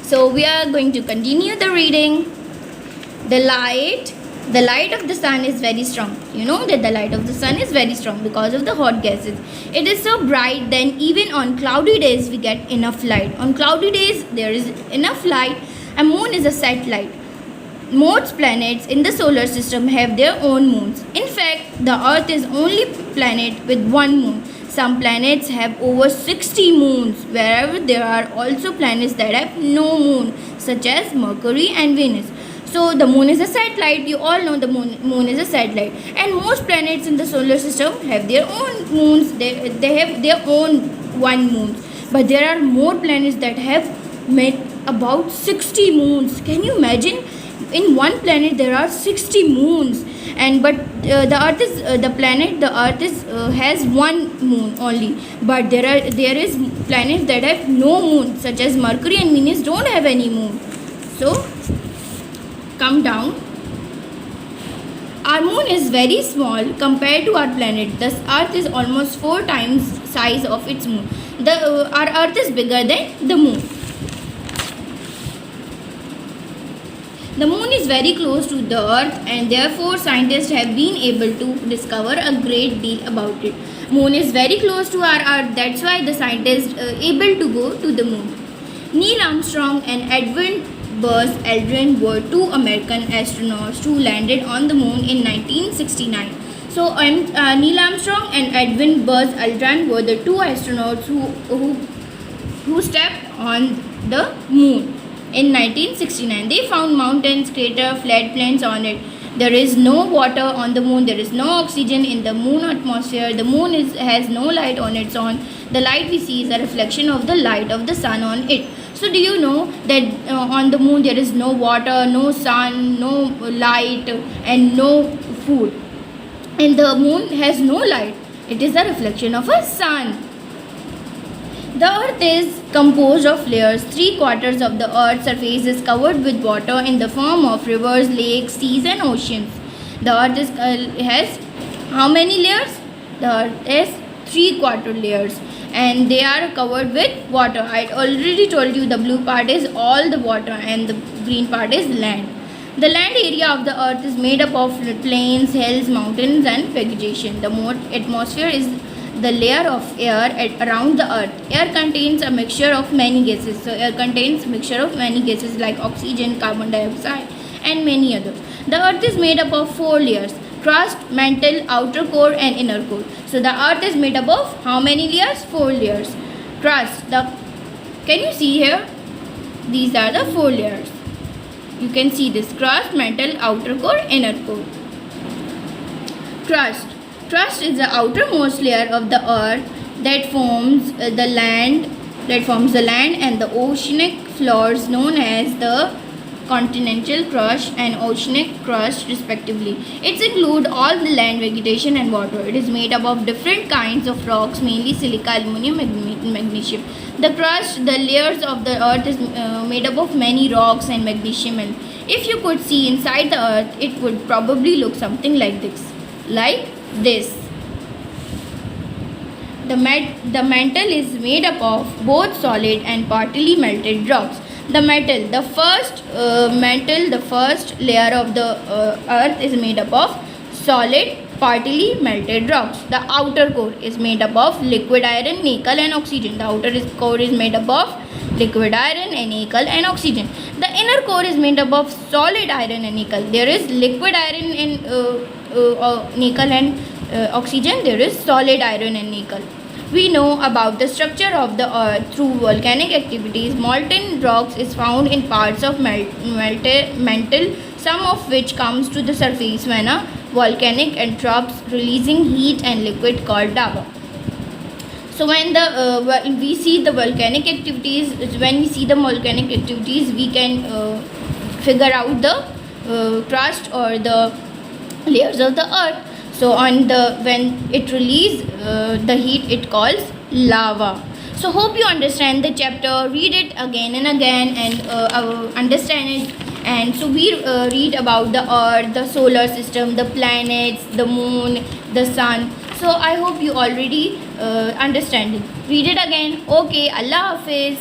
So we are going to continue the reading. The light of the sun is very strong. You know that the light of the sun is very strong because of the hot gases. It is so bright that even on cloudy days we get enough light. On cloudy days there is enough light. A moon is a satellite. Most planets in the solar system have their own moons. In fact, the Earth is only planet with one moon. Some planets have over 60 moons, wherever there are also planets that have no moon, such as Mercury and Venus. So the moon is a satellite. You all know the moon is a satellite. And most planets in the solar system have their own moons. They have their own one moon. But there are more planets that have met about 60 moons. Can you imagine? In one planet there are 60 moons, and but the earth is the earth is has one moon only, but there is planets that have no moon, such as Mercury and Venus don't have any moon. So come down. Our moon is very small compared to our planet. Thus earth is almost 4 times size of its moon. Our earth is bigger than the moon. The moon is very close to the earth, and therefore scientists have been able to discover a great deal about it. Moon is very close to our earth, that's why the scientists are able to go to the moon. Neil Armstrong and Edwin Buzz Aldrin were 2 American astronauts who landed on the moon in 1969. So Neil Armstrong and Edwin Buzz Aldrin were the 2 astronauts who stepped on the moon. In 1969, they found mountains, craters, flat plains on it. There is no water on the moon. There is no oxygen in the moon atmosphere. The moon has no light on its own. The light we see is a reflection of the light of the sun on it. So do you know that on the moon there is no water, no sun, no light, and no food. And the moon has no light. It is a reflection of a sun. The earth is composed of layers. 3/4 of the earth's surface is covered with water in the form of rivers, lakes, seas, and oceans. The earth has how many layers? The earth has 3/4 layers, and they are covered with water. I already told you the blue part is all the water and the green part is land. The land area of the earth is made up of plains, hills, mountains, and vegetation. The atmosphere is the layer of air around the earth. Air contains a mixture of many gases. So air contains a mixture of many gases like oxygen, carbon dioxide, and many others. The earth is made up of 4 layers: crust, mantle, outer core, and inner core. So the earth is made up of how many layers? 4 layers. Crust. Can you see here? These are the 4 layers. You can see this: crust, mantle, outer core, inner core. Crust. Crust is the outermost layer of the earth that forms the land and the oceanic floors, known as the continental crust and oceanic crust respectively. It includes all the land, vegetation, and water. It is made up of different kinds of rocks, mainly silica, aluminum, and magnesium. The crust, the layers of the earth, is made up of many rocks and magnesium. And if you could see inside the earth, it would probably look something like this. The mantle is made up of both solid and partly melted rocks. The first layer of the earth is made up of solid, partly melted rocks. The outer core is made up of liquid iron, nickel, and oxygen. The outer core is made up of liquid iron and nickel and oxygen. The inner core is made up of solid iron and nickel. There is liquid iron and nickel and oxygen. There is solid iron and nickel. We know about the structure of the earth through volcanic activities. Molten rocks is found in parts of mantle, some of which comes to the surface when a volcanic erupts, releasing heat and liquid called lava. So when we see the volcanic activities, we can figure out the crust or the layers of the earth. So when it release the heat, it calls lava. So hope you understand the chapter. Read it again and again and understand it. And so we read about the earth, the solar system, the planets, the moon, the sun. So I hope you already understand it. Read it again. Okay, Allah Hafiz.